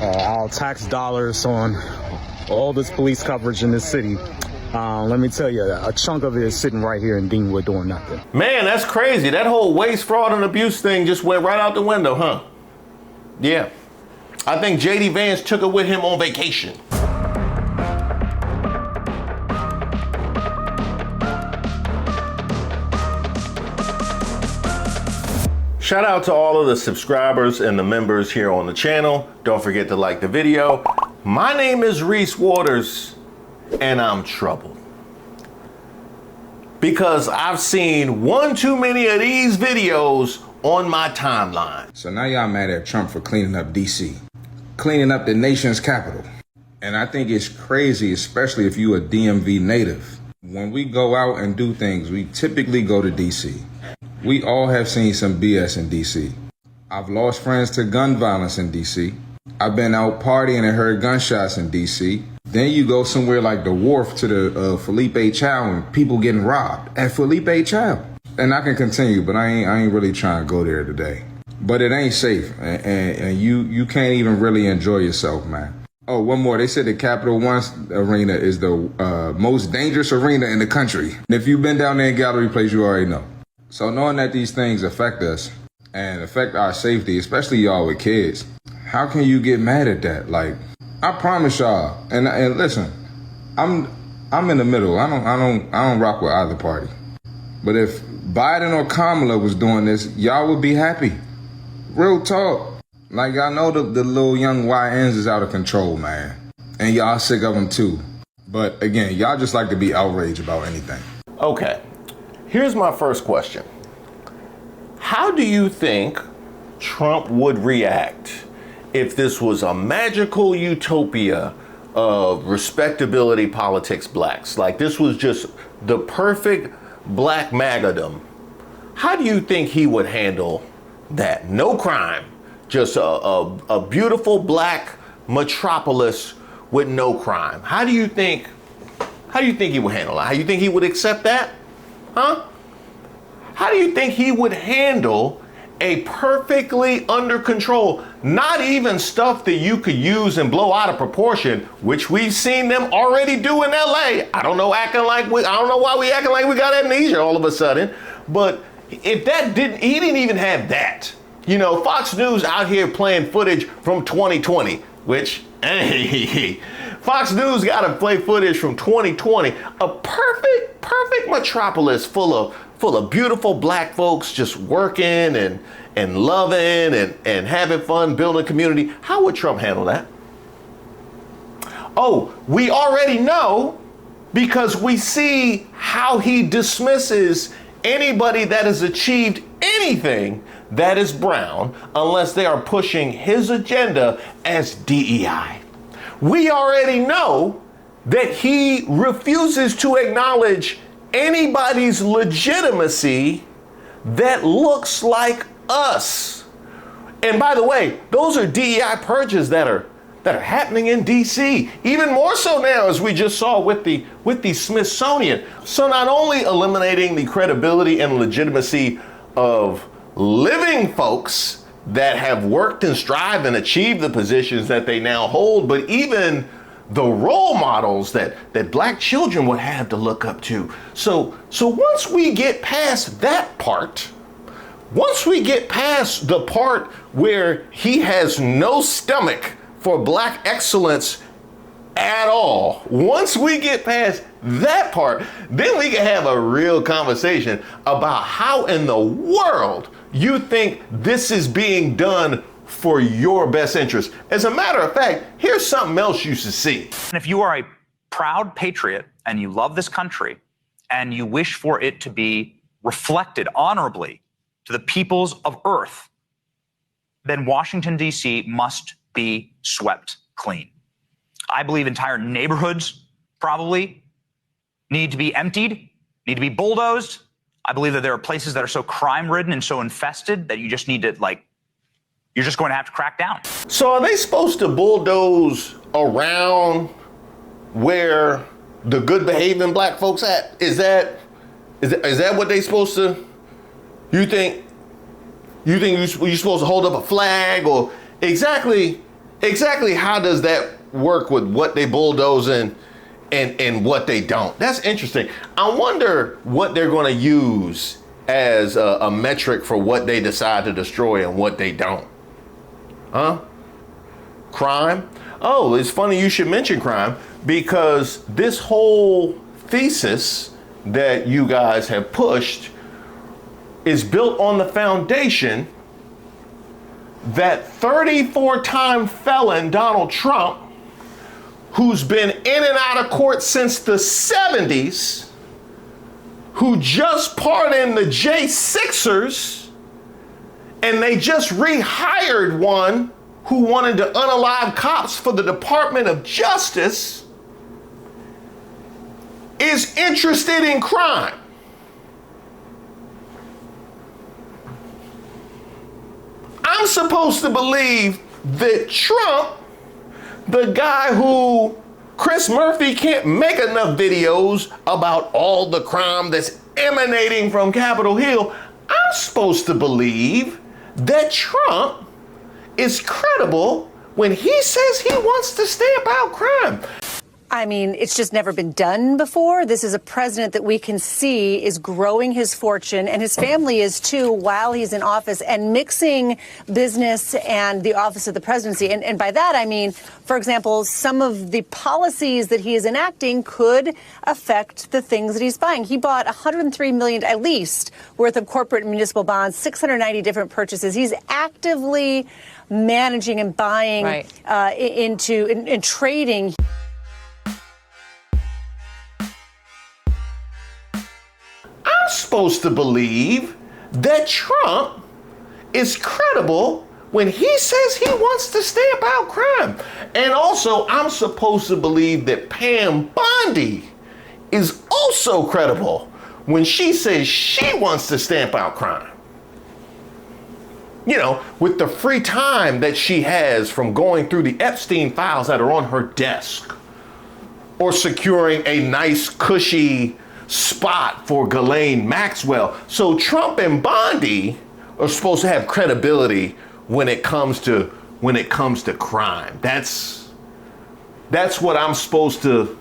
our tax dollars on all this police coverage in this city. Let me tell you, a chunk of it is sitting right here in Deanwood doing nothing. Man, that's crazy. That whole waste, fraud, and abuse thing just went right out the window, huh? Yeah. I think JD Vance took it with him on vacation. Shout out to all of the subscribers and the members here on the channel. Don't forget to like the video. My name is Reese Waters, and I'm troubled. Because I've seen one too many of these videos on my timeline. So now y'all mad at Trump for cleaning up DC, cleaning up the nation's capital. And I think it's crazy, especially if you a DMV native. When we go out and do things, we typically go to DC. We all have seen some BS in DC. I've lost friends to gun violence in DC. I've been out partying and heard gunshots in DC. Then you go somewhere like the Wharf to the Felipe Chow and people getting robbed at Felipe Chow. And I can continue, but I ain't really trying to go there today. But it ain't safe, and you can't even really enjoy yourself, man. Oh, one more. They said the Capital One Arena is the most dangerous arena in the country. And if you've been down there in Gallery Place, you already know. So knowing that these things affect us and affect our safety, especially y'all with kids, how can you get mad at that? Like, I promise y'all, and listen, I'm in the middle. I don't rock with either party. But if Biden or Kamala was doing this, y'all would be happy. Real talk. Like, y'all know the little young YNs is out of control, man. And y'all sick of them too. But again, y'all just like to be outraged about anything. Okay. Here's my first question. How do you think Trump would react if this was a magical utopia of respectability politics blacks? Like this was just the perfect black magadom. How do you think he would handle that? No crime, just a beautiful black metropolis with no crime. How do you think he would handle that? How do you think he would accept that? Huh? How do you think he would handle a perfectly under control, not even stuff that you could use and blow out of proportion, which we've seen them already do in LA. I don't know why we acting like we got amnesia all of a sudden, but if he didn't even have that. You know, Fox News out here playing footage from 2020, which, hey, Fox News got to play footage from 2020, a perfect metropolis full of beautiful black folks just working and loving and having fun, building a community. How would Trump handle that? Oh, we already know because we see how he dismisses anybody that has achieved anything that is brown unless they are pushing his agenda as DEI. We already know that he refuses to acknowledge anybody's legitimacy that looks like us. And by the way, those are DEI purges that are happening in DC, even more so now, as we just saw with the Smithsonian. So not only eliminating the credibility and legitimacy of living folks that have worked and strived and achieved the positions that they now hold, but even the role models that black children would have to look up to. So once we get past that part, once we get past the part where he has no stomach for black excellence at all, once we get past that part, then we can have a real conversation about how in the world you think this is being done for your best interest. As a matter of fact, here's something else you should see. And if you are a proud patriot and you love this country and you wish for it to be reflected honorably to the peoples of Earth, then Washington, D.C. must be swept clean. I believe entire neighborhoods probably need to be emptied, need to be bulldozed. I believe that there are places that are so crime-ridden and so infested that you just need to, you're just going to have to crack down. So are they supposed to bulldoze around where the good behaving black folks at? Is that what they supposed to? You think you're supposed to hold up a flag or exactly Exactly how does that work with what they bulldoze and what they don't? That's interesting. I wonder what they're going to use as a metric for what they decide to destroy and what they don't. Huh? Crime? Oh, it's funny you should mention crime, because this whole thesis that you guys have pushed is built on the foundation that 34-time felon Donald Trump, who's been in and out of court since the 70s, who just pardoned the J6ers, and they just rehired one who wanted to unalive cops for the Department of Justice, is interested in crime. I'm supposed to believe that Trump, the guy who Chris Murphy can't make enough videos about all the crime that's emanating from Capitol Hill, I'm supposed to believe that Trump is credible when he says he wants to stamp out crime. I mean, it's just never been done before. This is a president that we can see is growing his fortune, and his family is too, while he's in office, and mixing business and the office of the presidency. And by that, I mean, for example, some of the policies that he is enacting could affect the things that he's buying. He bought $103 million at least worth of corporate and municipal bonds, 690 different purchases. He's actively managing and buying into trading. I'm supposed to believe that Trump is credible when he says he wants to stamp out crime. And also, I'm supposed to believe that Pam Bondi is also credible when she says she wants to stamp out crime. You know, with the free time that she has from going through the Epstein files that are on her desk, or securing a nice, cushy spot for Ghislaine Maxwell. So Trump and Bondi are supposed to have credibility when it comes to crime. That's what I'm supposed to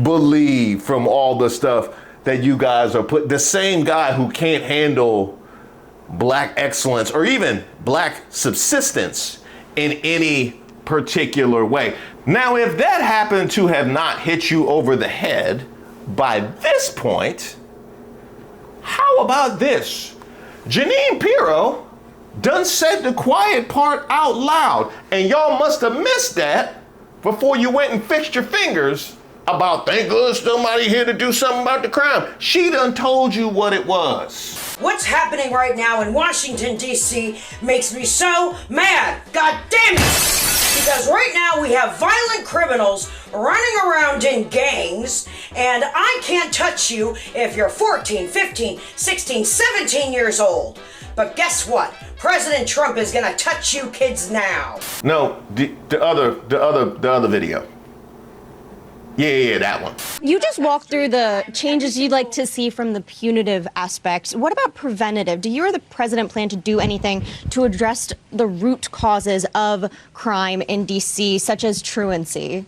believe from all the stuff that you guys are put. The same guy who can't handle black excellence or even black subsistence in any particular way. Now, if that happened to have not hit you over the head by this point, how about this? Janine Pirro done said the quiet part out loud, and y'all must have missed that before you went and fixed your fingers about, thank goodness somebody here to do something about the crime. She done told you what it was. What's happening right now in Washington, D.C. makes me so mad. God damn it! Because right now we have violent criminals running around in gangs, and I can't touch you if you're 14, 15, 16, 17 years old. But guess what? President Trump is gonna touch you kids now. No, the other video. Yeah, that one. You just walked through the changes you'd like to see from the punitive aspect. What about preventative? Do you or the president plan to do anything to address the root causes of crime in D.C., such as truancy?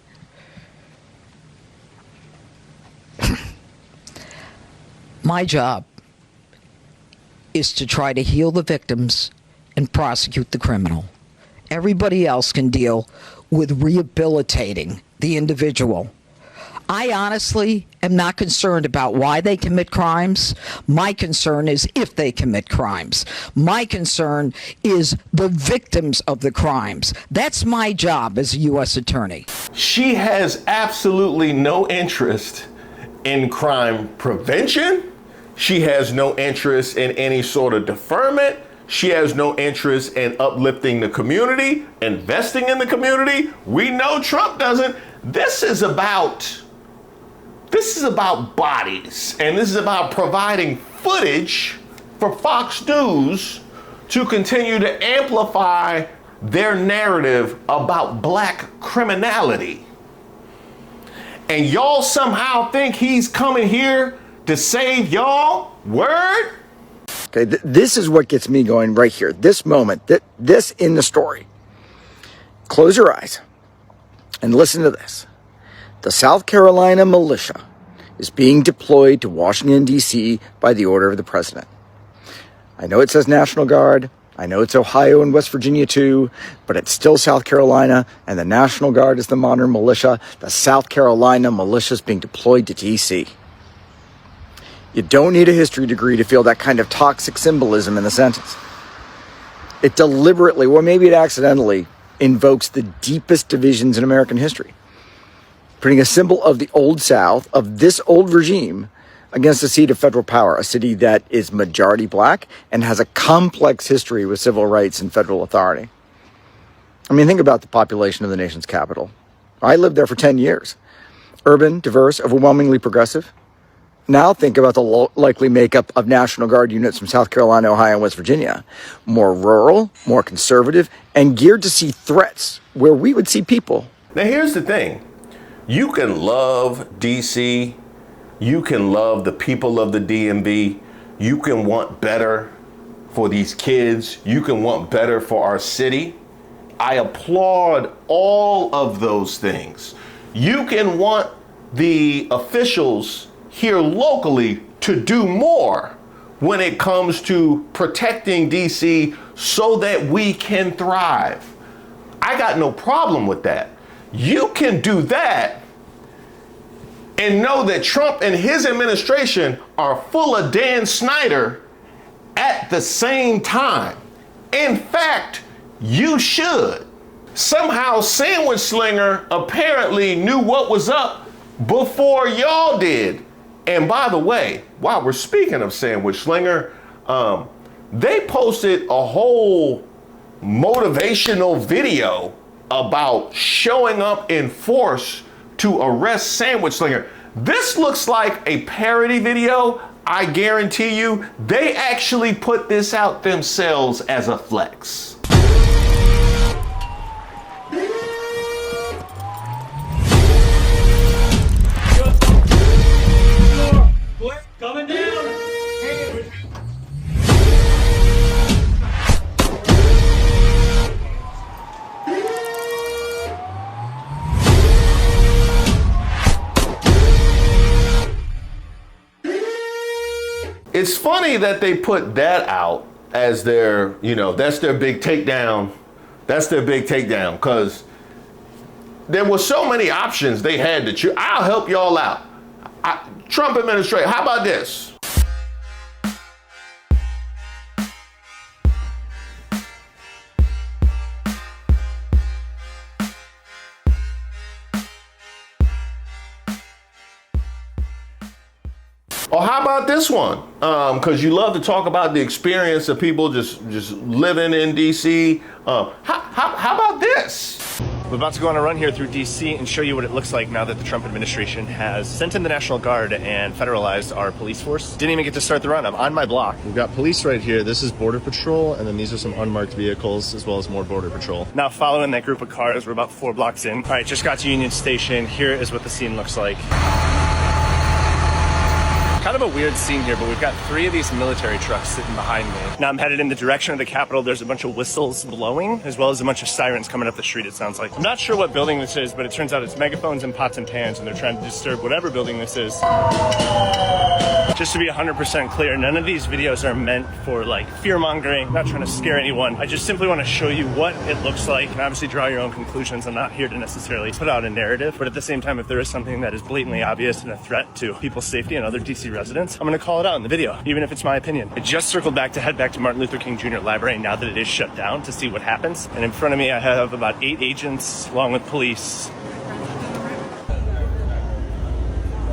My job is to try to heal the victims and prosecute the criminal. Everybody else can deal with rehabilitating the individual. I honestly am not concerned about why they commit crimes. My concern is if they commit crimes. My concern is the victims of the crimes. That's my job as a U.S. attorney. She has absolutely no interest in crime prevention. She has no interest in any sort of deferment. She has no interest in uplifting the community, investing in the community. We know Trump doesn't. This is about bodies, and this is about providing footage for Fox News to continue to amplify their narrative about black criminality. And y'all somehow think he's coming here to save y'all? Word? Okay, this is what gets me going right here. This moment, this in the story. close your eyes and listen to this. The South Carolina militia is being deployed to Washington, D.C. by the order of the president. I know it says National Guard. I know it's Ohio and West Virginia too, but it's still South Carolina, and the National Guard is the modern militia. The South Carolina militia is being deployed to D.C. You don't need a history degree to feel that kind of toxic symbolism in the sentence. It deliberately, or maybe it accidentally, invokes the deepest divisions in American history, putting a symbol of the Old South, of this old regime, against a seat of federal power, a city that is majority black and has a complex history with civil rights and federal authority. I mean, think about the population of the nation's capital. I lived there for 10 years. Urban, diverse, overwhelmingly progressive. Now think about the likely makeup of National Guard units from South Carolina, Ohio, and West Virginia. More rural, more conservative, and geared to see threats where we would see people. Now here's the thing. You can love DC. You can love the people of the DMV. You can want better for these kids. You can want better for our city. I applaud all of those things. You can want the officials here locally to do more when it comes to protecting DC so that we can thrive. I got no problem with that. You can do that and know that Trump and his administration are full of Dan Snyder at the same time. In fact, you should. Somehow Sandwich Slinger apparently knew what was up before y'all did. And by the way, while we're speaking of Sandwich Slinger, they posted a whole motivational video about showing up in force to arrest Sandwich Slinger. This looks like a parody video. I guarantee you, they actually put this out themselves as a flex. Coming down! It's funny that they put that out as their, that's their big takedown. That's their big takedown, because there were so many options they had to choose. I'll help y'all out. Trump administration, how about this? Or how about this one? Because you love to talk about the experience of people just living in DC. How about this? We're about to go on a run here through DC and show you what it looks like now that the Trump administration has sent in the National Guard and federalized our police force. Didn't even get to start the run. I'm on my block. We've got police right here. This is Border Patrol, and then these are some unmarked vehicles, as well as more Border Patrol. Now following that group of cars, we're about 4 blocks in. All right, just got to Union Station. Here is what the scene looks like. Kind of a weird scene here, but we've got 3 of these military trucks sitting behind me. Now I'm headed in the direction of the Capitol. There's a bunch of whistles blowing, as well as a bunch of sirens coming up the street, it sounds like. I'm not sure what building this is, but it turns out it's megaphones and pots and pans, and they're trying to disturb whatever building this is. Just to be 100% clear, none of these videos are meant for fear-mongering. I'm not trying to scare anyone. I just simply want to show you what it looks like, and obviously draw your own conclusions. I'm not here to necessarily put out a narrative, but at the same time, if there is something that is blatantly obvious and a threat to people's safety and other DC residents, I'm going to call it out in the video, even if it's my opinion. I just circled back to head back to Martin Luther King Jr. Library now that it is shut down to see what happens. And in front of me, I have about 8 agents along with police.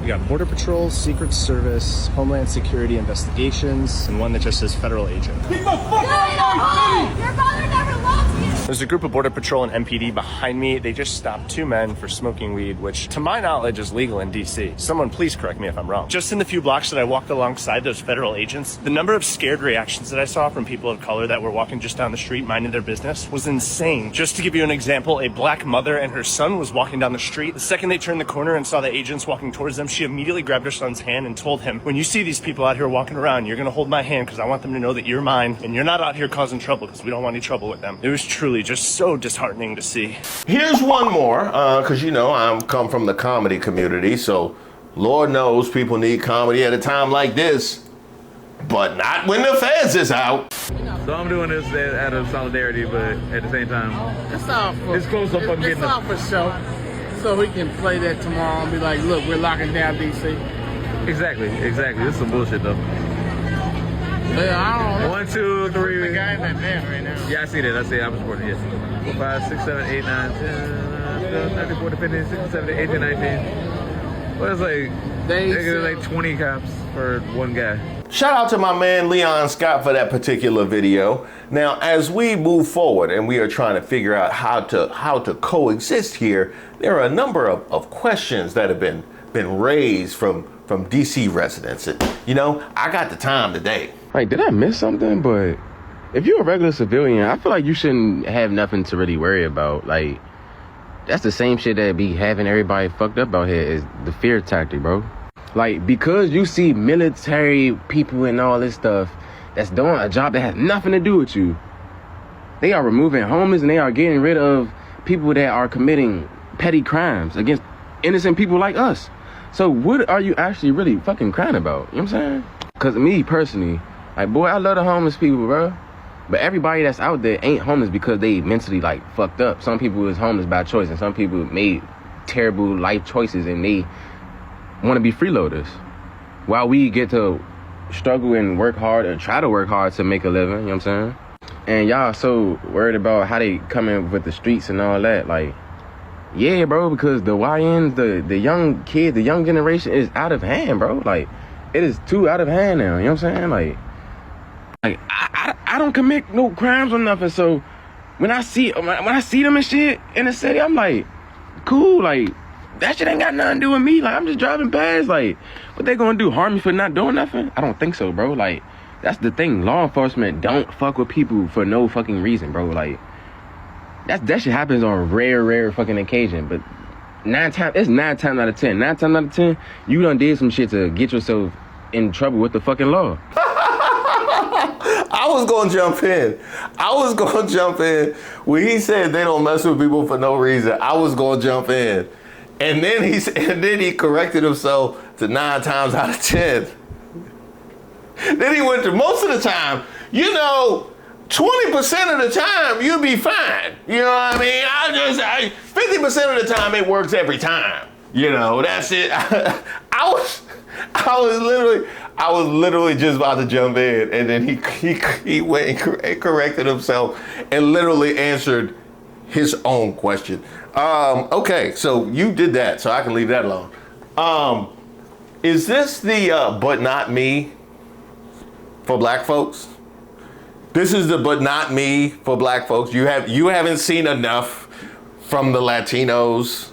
We got Border Patrol, Secret Service, Homeland Security Investigations, and one that just says federal agent. Get the fuck out of my Your brother never loved you! There's a group of Border Patrol and MPD behind me. They just stopped 2 men for smoking weed, which to my knowledge is legal in DC. Someone please correct me if I'm wrong. Just in the few blocks that I walked alongside those federal agents, the number of scared reactions that I saw from people of color that were walking just down the street minding their business was insane. Just to give you an example, a black mother and her son was walking down the street. The second they turned the corner and saw the agents walking towards them, she immediately grabbed her son's hand and told him, when you see these people out here walking around, you're gonna hold my hand because I want them to know that you're mine and you're not out here causing trouble because we don't want any trouble with them. It was truly truly just so disheartening to see. Here's one more, because I'm come from the comedy community, so Lord knows people need comedy at a time like this, but not when the feds is out. So I'm doing this out of solidarity, but at the same time, it's close up on getting it's all for show. So we can play that tomorrow and be like, look, we're locking down DC. Exactly. This is some bullshit though. Yeah, I don't know. 1, 2, 3. The guy in that van right now. Yeah, I see that. I'm supporting it. 4, 5, 6, 7, 8, 9, 10, 11, 12, 13, 14, 15, 16, 17, 18, 19. Well, it's like they get like 20 cops for one guy. Shout out to my man Leon Scott for that particular video. Now, as we move forward and we are trying to figure out how to coexist here, there are a number of questions that have been raised from DC residents. And, I got the time today. Like, did I miss something? But if you're a regular civilian, I feel like you shouldn't have nothing to really worry about. Like, that's the same shit that be having everybody fucked up out here, is the fear tactic, bro. Like, because you see military people and all this stuff that's doing a job that has nothing to do with you, they are removing homeless and they are getting rid of people that are committing petty crimes against innocent people like us. So what are you actually really fucking crying about? You know what I'm saying? Because me personally, like, boy, I love the homeless people, bro. But everybody that's out there ain't homeless because they mentally, like, fucked up. Some people is homeless by choice, and some people made terrible life choices and they want to be freeloaders, while we get to struggle and work hard and try to work hard to make a living. You know what I'm saying? And y'all so worried about how they come in with the streets and all that. Like, yeah, bro, because the YNs, the young kids, the young generation is out of hand, bro. Like, it is too out of hand now. You know what I'm saying? Like I don't commit no crimes or nothing. So when I see them and shit in the city, I'm like, cool, like, that shit ain't got nothing to do with me. Like, I'm just driving past. Like, what they gonna do? Harm me for not doing nothing? I don't think so, bro. Like, that's the thing. Law enforcement don't fuck with people for no fucking reason, bro. Like, that shit happens on rare fucking occasion. But 9 times out of 10. 9 times out of 10, you done did some shit to get yourself in trouble with the fucking law. I was gonna jump in when he said they don't mess with people for no reason. I was gonna jump in. And then he corrected himself to 9 times out of 10. Then he went to most of the time, 20% of the time you'll be fine. You know what I mean? 50% of the time it works every time. That's it. I was literally just about to jump in, and then he went and corrected himself and literally answered his own question. Okay, so you did that, so I can leave that alone. Is this the but not me for black folks? This is the but not me for black folks. You haven't seen enough from the Latinos,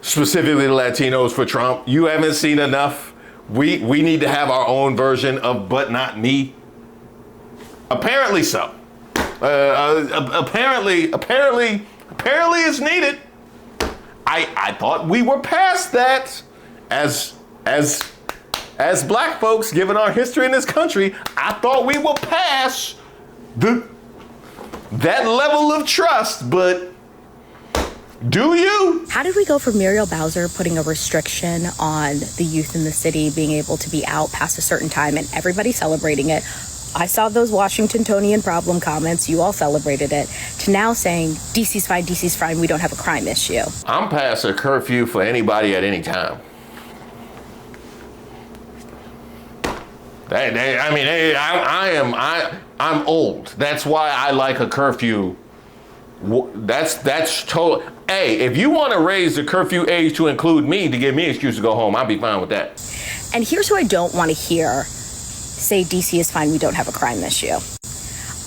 specifically the Latinos for Trump. You haven't seen enough. We need to have our own version of but not me. Apparently so. Apparently it's needed. I thought we were past that as black folks, given our history in this country. I thought we were past that level of trust, but do you? How did we go from Muriel Bowser putting a restriction on the youth in the city being able to be out past a certain time and everybody celebrating it? I saw those Washingtonian problem comments. You all celebrated it. To now saying DC's fine, we don't have a crime issue. I'm past a curfew for anybody at any time. I'm old. That's why I like a curfew. That's total. Hey, if you want to raise the curfew age to include me to give me an excuse to go home, I'll be fine with that. And here's who I don't want to hear say DC is fine, we don't have a crime issue.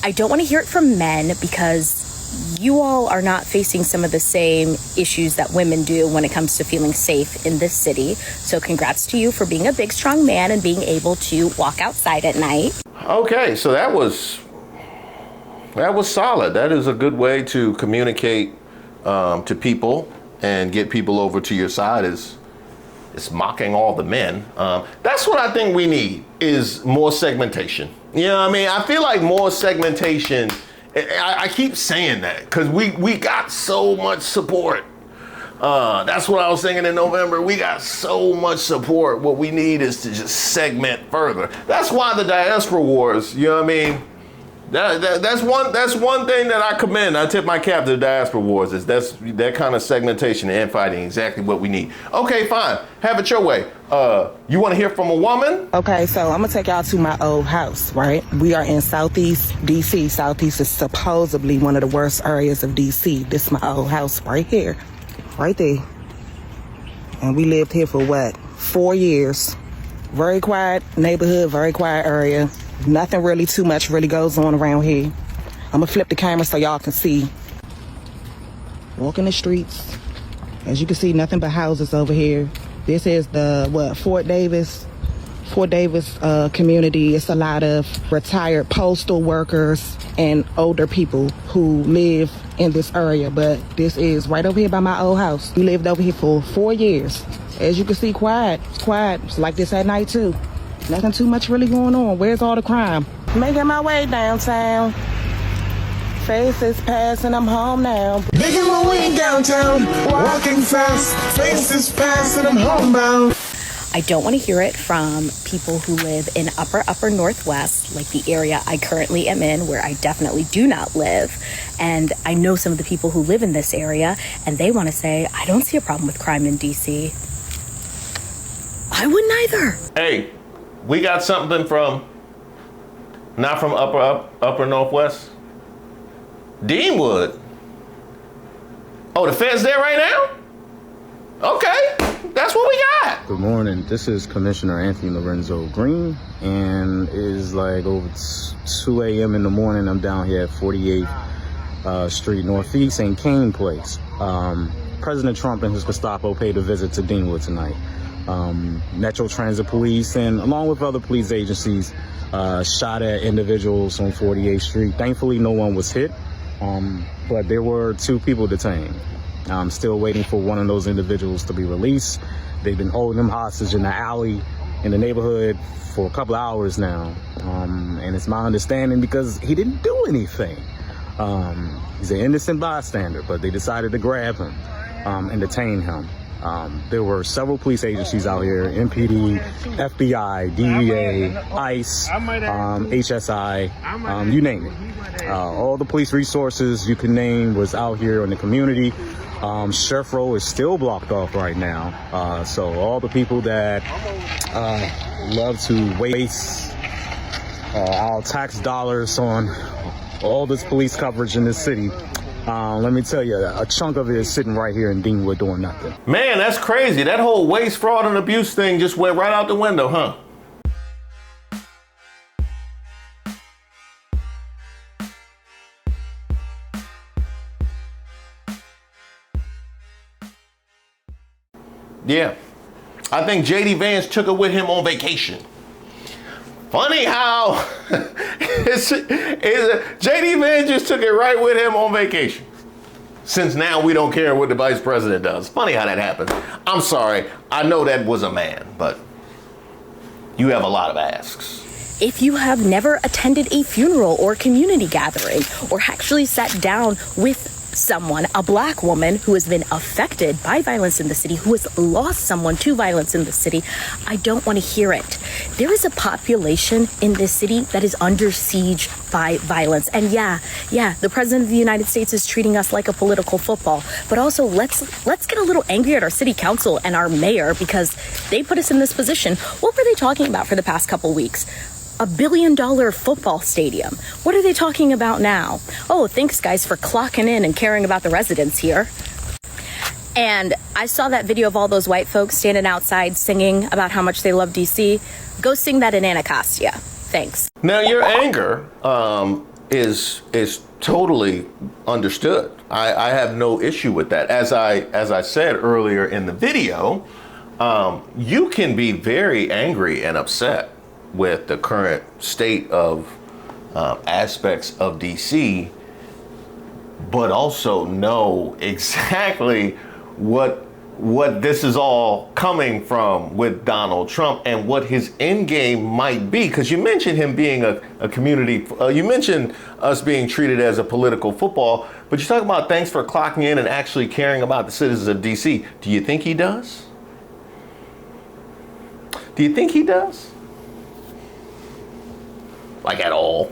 I don't want to hear it from men because you all are not facing some of the same issues that women do when it comes to feeling safe in this city. So congrats to you for being a big, strong man and being able to walk outside at night. Okay, so that was solid. That is a good way to communicate to people and get people over to your side is mocking all the men. That's what I think we need, is more segmentation. You know what I mean? I feel like more segmentation I keep saying that because we got so much support. That's what I was thinking in November. We got so much support. What we need is to just segment further. That's why the diaspora wars, you know what I mean? That's one thing that I commend. I tip my cap to the diaspora wars. Is that kind of segmentation and infighting exactly what we need. Okay, fine. Have it your way. You want to hear from a woman? Okay, so I'm gonna take y'all to my old house, right? We are in Southeast DC. Southeast is supposedly one of the worst areas of DC. This is my old house right here, right there. And we lived here for what? 4 years. Very quiet neighborhood, very quiet area. Nothing really too much really goes on around here. I'm gonna flip the camera so y'all can see. Walking the streets. As you can see, nothing but houses over here. This is the, Fort Davis community. It's a lot of retired postal workers and older people who live in this area. But this is right over here by my old house. We lived over here for 4 years. As you can see, quiet. It's quiet. It's like this at night too. Nothing too much really going on. Where's all the crime? Making my way downtown. Faces passing, I'm home now. Making my way downtown, walking fast. Faces passing, I'm homebound. I don't want to hear it from people who live in upper Northwest, like the area I currently am in, where I definitely do not live. And I know some of the people who live in this area, and they want to say, I don't see a problem with crime in DC. I wouldn't either. Hey, we got something from, not from upper Northwest. Deanwood. Oh, the Fed's there right now? Okay, that's what we got. Good morning. This is Commissioner Anthony Lorenzo Green, and it is like over 2 a.m. in the morning. I'm down here at 48th Street Northeast and Kane Place. President Trump and his Gestapo paid a visit to Deanwood tonight. Metro Transit Police and along with other police agencies shot at individuals on 48th Street. Thankfully, no one was hit, but there were 2 people detained. I'm still waiting for one of those individuals to be released. They've been holding him hostage in the alley in the neighborhood for a couple of hours now, and it's my understanding because he didn't do anything. He's an innocent bystander, but they decided to grab him and detain him. There were several police agencies out here, MPD, FBI, DEA, ICE, HSI, you name it. All the police resources you can name was out here in the community. Sheriff Row is still blocked off right now. So all the people that love to waste our tax dollars on all this police coverage in this city, let me tell you, a chunk of it is sitting right here in Deanwood doing nothing. Man, that's crazy. That whole waste, fraud, and abuse thing just went right out the window, huh? Yeah. I think JD Vance took it with him on vacation. Funny how JD Vance just took it right with him on vacation. Since now we don't care what the vice president does. Funny how that happened. I'm sorry. I know that was a man, but you have a lot of asks. If you have never attended a funeral or community gathering or actually sat down with someone, a black woman who has been affected by violence in the city, who has lost someone to violence in the city, I don't want to hear it. There is a population in this city that is under siege by violence. And yeah, the president of the United States is treating us like a political football. But also let's get a little angry at our city council and our mayor because they put us in this position. What were they talking about for the past couple weeks? $1 billion football stadium. What are they talking about now? Oh, thanks guys for clocking in and caring about the residents here. And I saw that video of all those white folks standing outside singing about how much they love DC. Go sing that in Anacostia. Thanks. Now your anger is totally understood. I have no issue with that. As I said earlier in the video, you can be very angry and upset with the current state of aspects of DC, but also know exactly what what this is all coming from with Donald Trump and what his end game might be. Because you mentioned him being a community, you mentioned us being treated as a political football, but you talk about thanks for clocking in and actually caring about the citizens of DC. Do you think he does? Do you think he does? Like at all?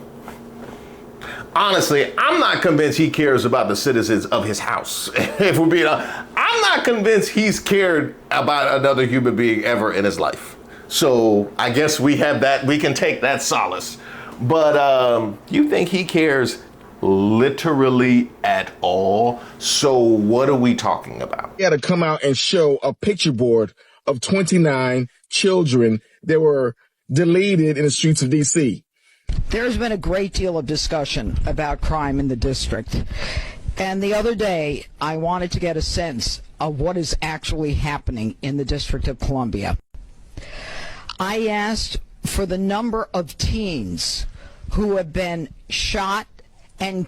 Honestly, I'm not convinced he cares about the citizens of his house. If we're being honest, I'm not convinced he's cared about another human being ever in his life. So I guess we have that, we can take that solace. But you think he cares literally at all? So what are we talking about? He had to come out and show a picture board of 29 children that were deleted in the streets of DC. There's been a great deal of discussion about crime in the district. And the other day, I wanted to get a sense of what is actually happening in the District of Columbia. I asked for the number of teens who have been shot and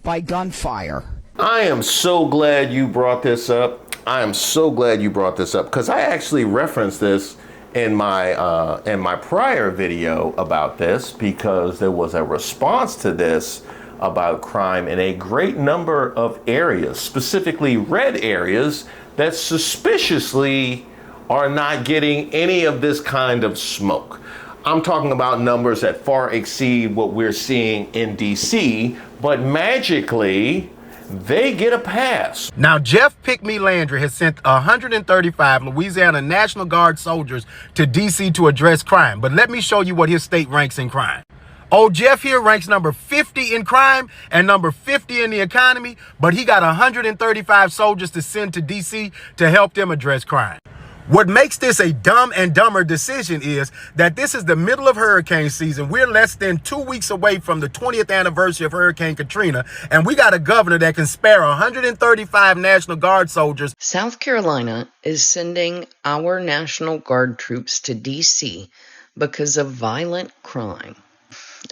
by gunfire. I am so glad you brought this up. I am so glad you brought this up because I actually referenced this in my prior video about this because there was a response to this about crime in a great number of areas, specifically red areas that suspiciously are not getting any of this kind of smoke. I'm talking about numbers that far exceed what we're seeing in DC, but magically they get a pass. Now, Jeff Pickme Landry has sent 135 Louisiana National Guard soldiers to D.C. to address crime. But let me show you what his state ranks in crime. Old Jeff here ranks number 50 in crime and number 50 in the economy, but he got 135 soldiers to send to D.C. to help them address crime. What makes this a dumb and dumber decision is that this is the middle of hurricane season. We're less than 2 weeks away from the 20th anniversary of Hurricane Katrina, and we got a governor that can spare 135 National Guard soldiers. South Carolina is sending our National Guard troops to D.C. because of violent crime.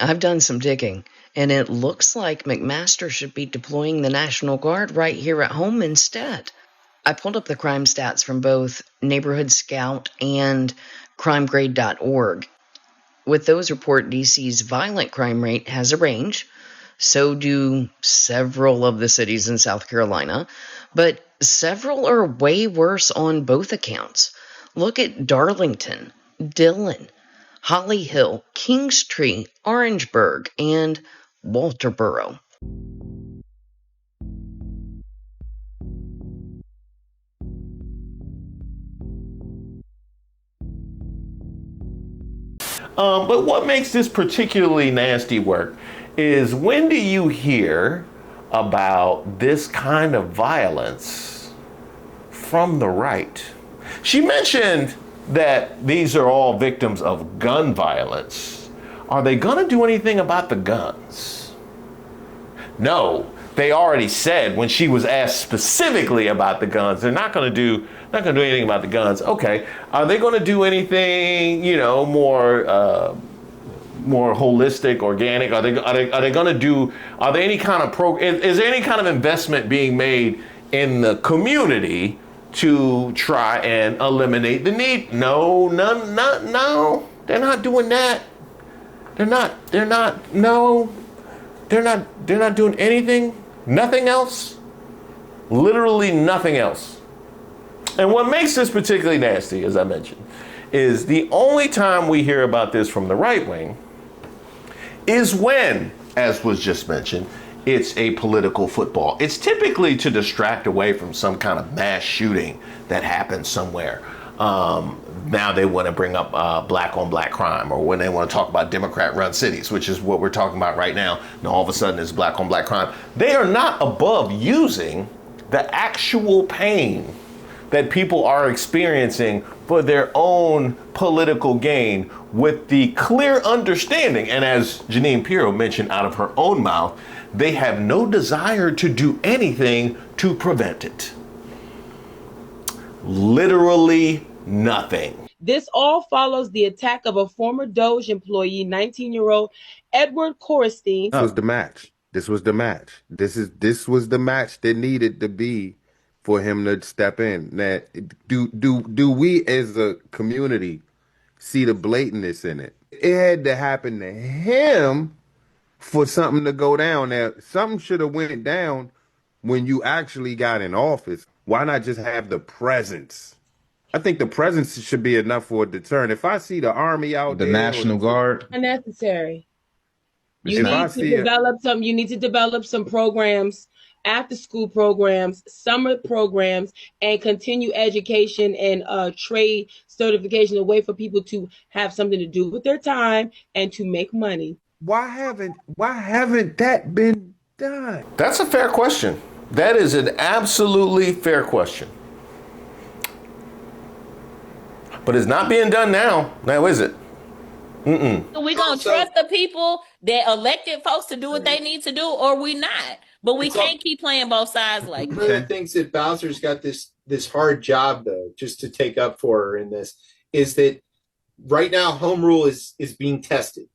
I've done some digging, and it looks like McMaster should be deploying the National Guard right here at home instead. I pulled up the crime stats from both Neighborhood Scout and crimegrade.org. With those report DC's violent crime rate has a range. So do several of the cities in South Carolina, but several are way worse on both accounts. Look at Darlington, Dillon, Holly Hill, Kingstree, Orangeburg, and Walterboro. But what makes this particularly nasty work is when do you hear about this kind of violence from the right? She mentioned that these are all victims of gun violence. Are they gonna do anything about the guns? No, they already said when she was asked specifically about the guns, they're not gonna do anything about the guns. Okay, are they gonna do anything, more holistic, organic? Are they gonna do, are there any kind of is there any kind of investment being made in the community to try and eliminate the need? No, they're not doing that. They're not doing anything, nothing else, literally nothing else. And what makes this particularly nasty, as I mentioned, is the only time we hear about this from the right wing is when, as was just mentioned, it's a political football. It's typically to distract away from some kind of mass shooting that happened somewhere. Now they want to bring up black on black crime, or when they want to talk about Democrat run cities, which is what we're talking about right now. Now all of a sudden it's black on black crime. They are not above using the actual pain that people are experiencing for their own political gain with the clear understanding, and as Janine Pirro mentioned out of her own mouth, they have no desire to do anything to prevent it. Literally nothing. This all follows the attack of a former DOGE employee, 19-year-old Edward Korstein. This was the match. This was the match. This was the match that needed to be for him to step in. Now, do we as a community see the blatantness in it? It had to happen to him for something to go down. Now, something should have went down when you actually got in office. Why not just have the presence? I think the presence should be enough for a deterrent. If I see the Army out the there, National Guard, unnecessary. You If need I to see develop some. You need to develop some programs, after school programs, summer programs, and continue education and trade certification, a way for people to have something to do with their time and to make money. Why haven't that been done? That's a fair question. That is an absolutely fair question. But it's not being done now. Now, is it? So we gonna trust the people that elected folks to do what they need to do, or we not? But we can't keep playing both sides like One of the things that Bowser's got this hard job, though, just to take up for her in this, is that right now home rule is being tested.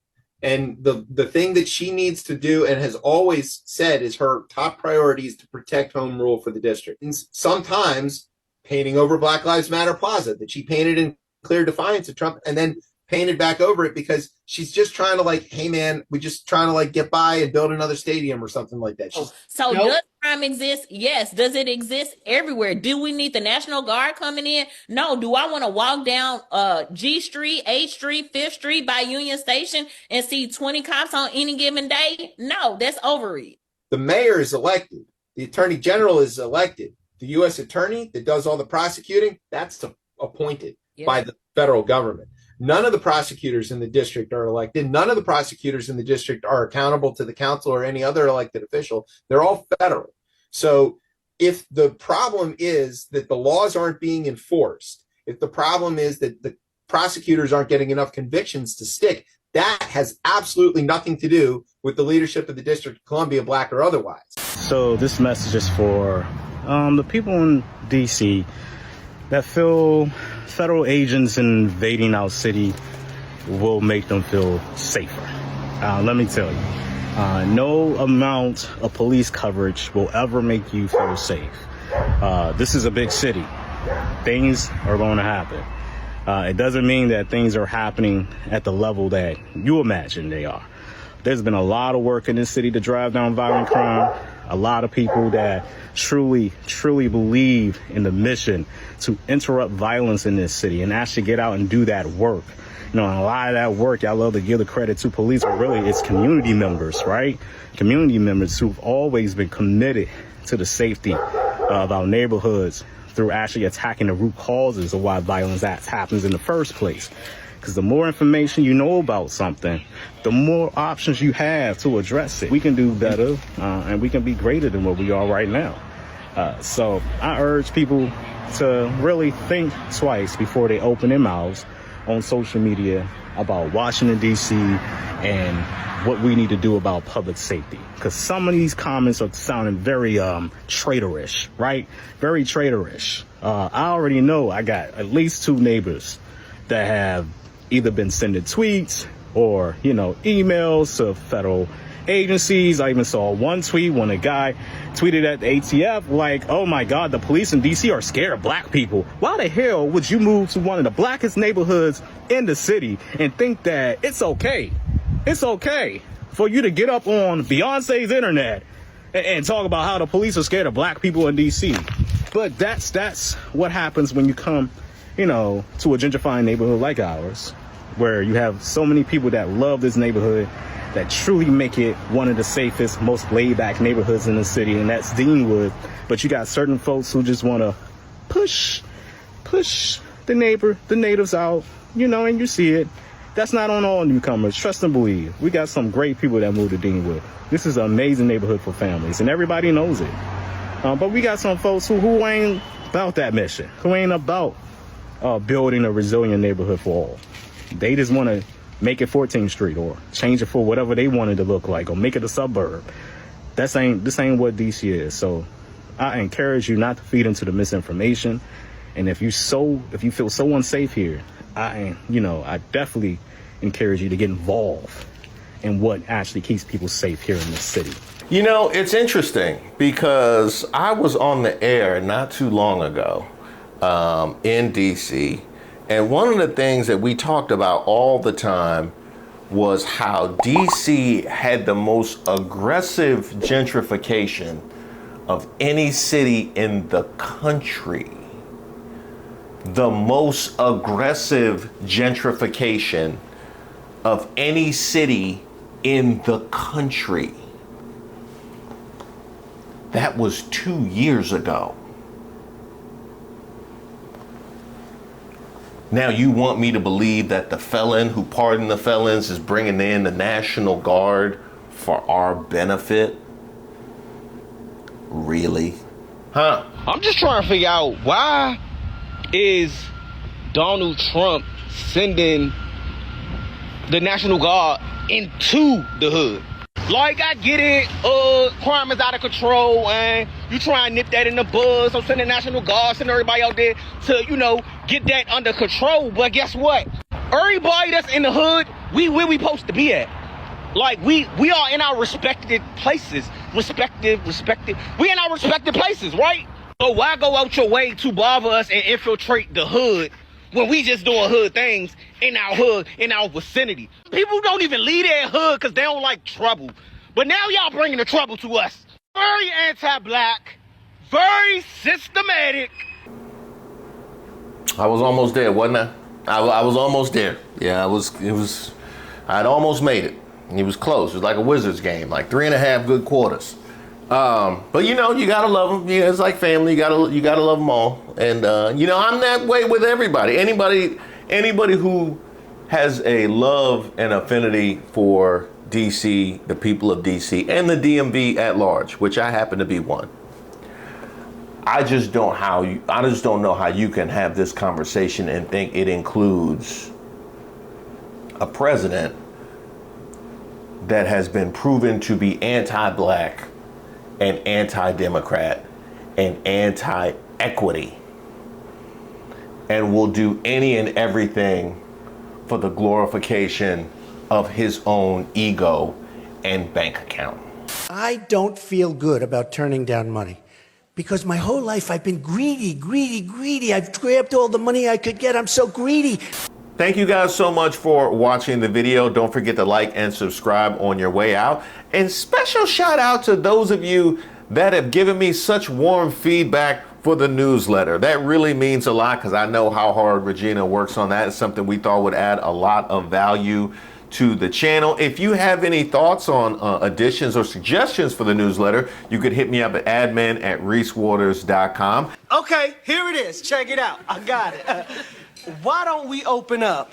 And the thing that she needs to do and has always said is her top priority is to protect home rule for the district. And sometimes painting over Black Lives Matter Plaza that she painted in clear defiance of Trump and then painted back over it because she's just trying to like, hey man, we're just trying to like get by and build another stadium or something like that. So does crime exist? Yes. Does it exist everywhere? Do we need the National Guard coming in? No. Do I want to walk down G Street, H Street, 5th Street by Union Station and see 20 cops on any given day? No, that's overreach. The mayor is elected. The attorney general is elected. The U.S. attorney that does all the prosecuting, that's appointed by the federal government. None of the prosecutors in the district are elected. None of the prosecutors in the district are accountable to the council or any other elected official. They're all federal. So if the problem is that the laws aren't being enforced, if the problem is that the prosecutors aren't getting enough convictions to stick, that has absolutely nothing to do with the leadership of the District of Columbia, black or otherwise. So this message is for the people in D.C. that feel federal agents invading our city will make them feel safer. Let me tell you, no amount of police coverage will ever make you feel safe. This is a big city. Things are going to happen. It doesn't mean that things are happening at the level that you imagine they are. There's been a lot of work in this city to drive down violent crime. A lot of people that truly believe in the mission to interrupt violence in this city and actually get out and do that work. You know, and a lot of that work, I love to give the credit to police, but really it's community members, right? Community members who've always been committed to the safety of our neighborhoods through actually attacking the root causes of why violence happens in the first place. Because the more information you know about something, the more options you have to address it. We can do better, and we can be greater than what we are right now. So I urge people to really think twice before they open their mouths on social media about Washington, D.C. and what we need to do about public safety. Because some of these comments are sounding very traitorish, right? Very traitorish. I already know I got at least 2 neighbors that have either been sending tweets or, emails to federal agencies. I even saw one tweet when a guy tweeted at the ATF like, oh my God, the police in DC are scared of black people. Why the hell would you move to one of the blackest neighborhoods in the city and think that it's okay for you to get up on Beyonce's internet and talk about how the police are scared of black people in DC? But that's what happens when you come to a gentrifying neighborhood like ours, where you have so many people that love this neighborhood, that truly make it one of the safest, most laid-back neighborhoods in the city, and that's Deanwood. But you got certain folks who just want to push the natives out, and you see it. That's not on all newcomers. Trust and believe. We got some great people that moved to Deanwood. This is an amazing neighborhood for families, and everybody knows it. But we got some folks who ain't about that mission, who ain't about building a resilient neighborhood for all. They just want to make it 14th Street or change it for whatever they wanted to look like or make it a suburb. This ain't what DC is. So I encourage you not to feed into the misinformation. And if you feel so unsafe here, I definitely encourage you to get involved in what actually keeps people safe here in this city. You know, it's interesting because I was on the air not too long ago in DC, and one of the things that we talked about all the time was how DC had the most aggressive gentrification of any city in the country. The most aggressive gentrification of any city in the country. That was 2 years ago. Now you want me to believe that the felon who pardoned the felons is bringing in the National Guard for our benefit? Really? Huh? I'm just trying to figure out, why is Donald Trump sending the National Guard into the hood? Like, I get it, crime is out of control, and you try and nip that in the bud, so send the National Guard, send everybody out there to, get that under control. But guess what? Everybody that's in the hood, where we supposed to be at? Like, we are in our respective places. We in our respective places, right? So why go out your way to bother us and infiltrate the hood when we just doing hood things in our hood, in our vicinity? People don't even leave their hood because they don't like trouble. But now y'all bringing the trouble to us. Very anti-black, very systematic. I was almost there, wasn't I? I was almost there. Yeah, I'd almost made it. It was close. It was like a Wizards game, like 3.5 good quarters. But you gotta love them. Yeah, it's like family. You gotta love them all. And I'm that way with everybody. Anybody who has a love and affinity for DC, the people of DC, and the DMV at large, which I happen to be one. I just don't know how you can have this conversation and think it includes a president that has been proven to be anti-black and anti-democrat and anti-equity, and will do any and everything for the glorification of his own ego and bank account. I don't feel good about turning down money, because my whole life I've been greedy. I've grabbed all the money I could get. I'm so greedy. Thank you guys so much for watching the video. Don't forget to like and subscribe on your way out. And special shout out to those of you that have given me such warm feedback for the newsletter. That really means a lot, because I know how hard Regina works on that. It's something we thought would add a lot of value to the channel. If you have any thoughts on additions or suggestions for the newsletter, you could hit me up at admin@reesewaters.com. Okay, here it is. Check it out. I got it. Why don't we open up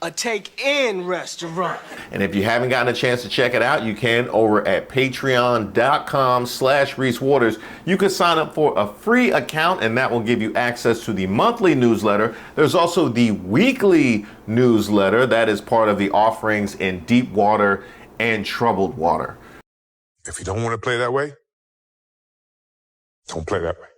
a take-in restaurant? And if you haven't gotten a chance to check it out, you can over at patreon.com/ReesWaters. You can sign up for a free account, and that will give you access to the monthly newsletter. There's also the weekly newsletter that is part of the offerings in deep water and troubled water. If you don't want to play that way, don't play that way.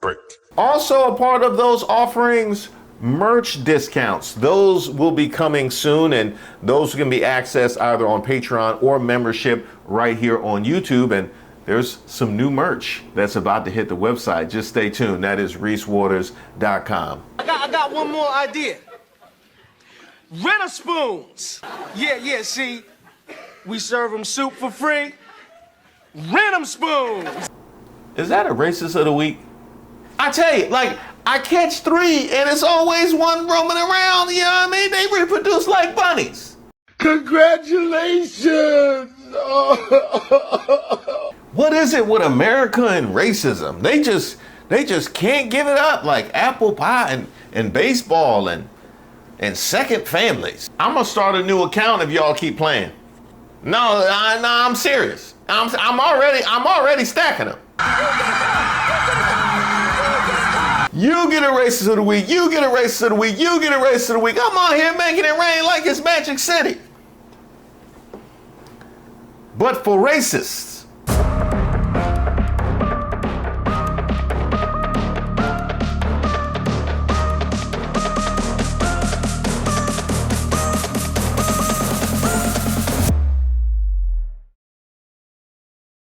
Break. Also a part of those offerings, merch discounts. Those will be coming soon, and those can be accessed either on Patreon or membership right here on YouTube. And there's some new merch that's about to hit the website. Just stay tuned. That is ReesWaters.com. I got one more idea. Rent-a-spoons. Yeah, see, we serve them soup for free. Rent 'em spoons. Is that a racist of the week? I tell you, like, I catch 3 and it's always one roaming around, you know what I mean? They reproduce like bunnies. Congratulations! What is it with America and racism? They just can't give it up, like apple pie and baseball and second families. I'm gonna start a new account if y'all keep playing. No, I'm serious. I'm already stacking them. You get a racist of the week, you get a racist of the week, you get a racist of the week. I'm out here making it rain like it's Magic City. But for racists,